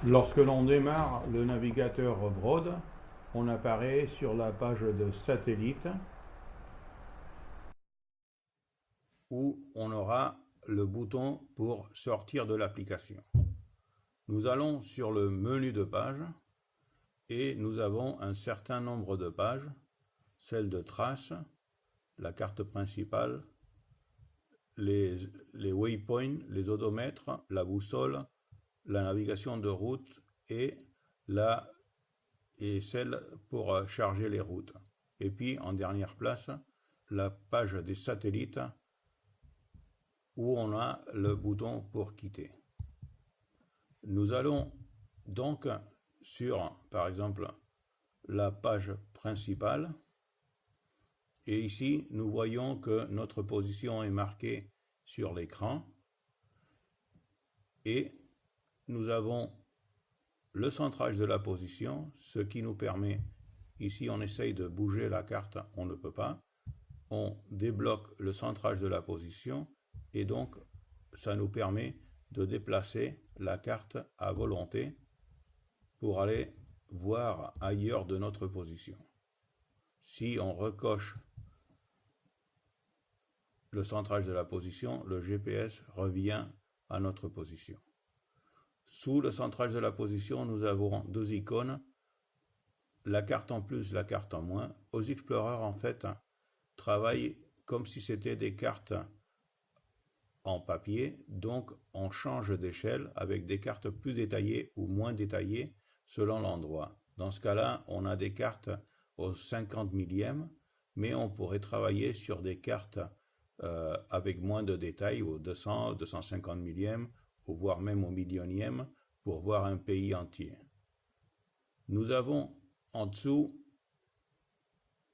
Lorsque l'on démarre le navigateur Brode, on apparaît sur la page de satellite où on aura le bouton pour sortir de l'application. Nous allons sur le menu de page et nous avons un certain nombre de pages, celle de traces, la carte principale, les waypoints, les odomètres, la boussole, la navigation de route et celle pour charger les routes. Et puis en dernière place, la page des satellites où on a le bouton pour quitter. Nous allons donc sur, par exemple, la page principale. Et ici, nous voyons que notre position est marquée sur l'écran. Et nous avons le centrage de la position, ce qui nous permet, ici on essaye de bouger la carte, on ne peut pas. On débloque le centrage de la position et donc ça nous permet de déplacer la carte à volonté pour aller voir ailleurs de notre position. Si on recoche le centrage de la position, le GPS revient à notre position. Sous le centrage de la position, nous avons deux icônes, la carte en plus, la carte en moins. OS Explorer, en fait, travaille comme si c'était des cartes en papier, donc on change d'échelle avec des cartes plus détaillées ou moins détaillées selon l'endroit. Dans ce cas-là, on a des cartes au 50 millième, mais on pourrait travailler sur des cartes avec moins de détails, au 200, 250 millième, ou voire même au millionième, pour voir un pays entier. Nous avons en dessous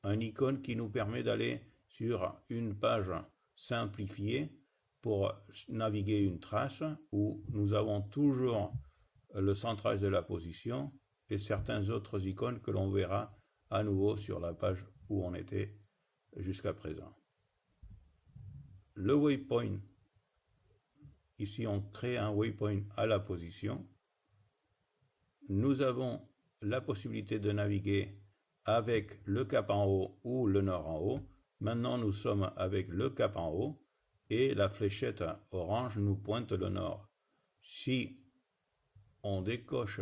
un icône qui nous permet d'aller sur une page simplifiée pour naviguer une trace où nous avons toujours le centrage de la position et certains autres icônes que l'on verra à nouveau sur la page où on était jusqu'à présent. Le waypoint, ici on crée un waypoint à la position. Nous avons la possibilité de naviguer avec le cap en haut ou le nord en haut. Maintenant nous sommes avec le cap en haut et la fléchette orange nous pointe le nord. Si on décoche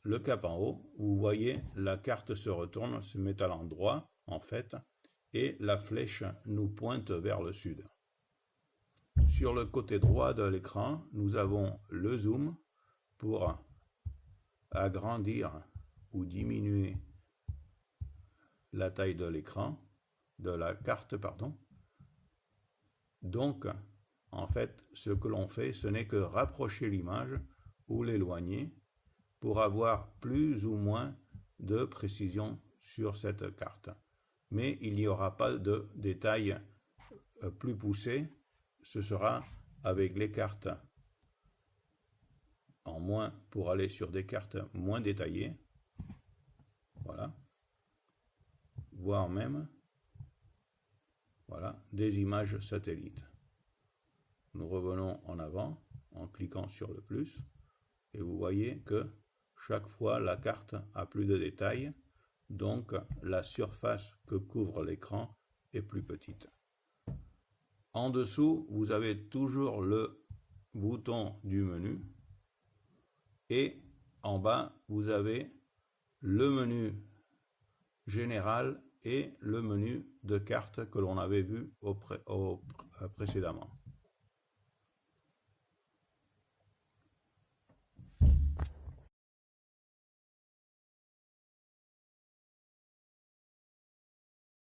le cap en haut, vous voyez la carte se retourne, se met à l'endroit en fait, et la flèche nous pointe vers le sud. Sur le côté droit de l'écran, nous avons le zoom pour agrandir ou diminuer la taille de l'écran, de la carte, pardon. Donc, en fait, ce que l'on fait, ce n'est que rapprocher l'image ou l'éloigner pour avoir plus ou moins de précision sur cette carte. Mais il n'y aura pas de détails plus poussés, ce sera avec les cartes en moins pour aller sur des cartes moins détaillées. Voilà. Voire même, voilà, des images satellites. Nous revenons en avant en cliquant sur le plus et vous voyez que chaque fois la carte a plus de détails, donc la surface que couvre l'écran est plus petite. En dessous, vous avez toujours le bouton du menu et en bas, vous avez le menu général et le menu de carte que l'on avait vu précédemment.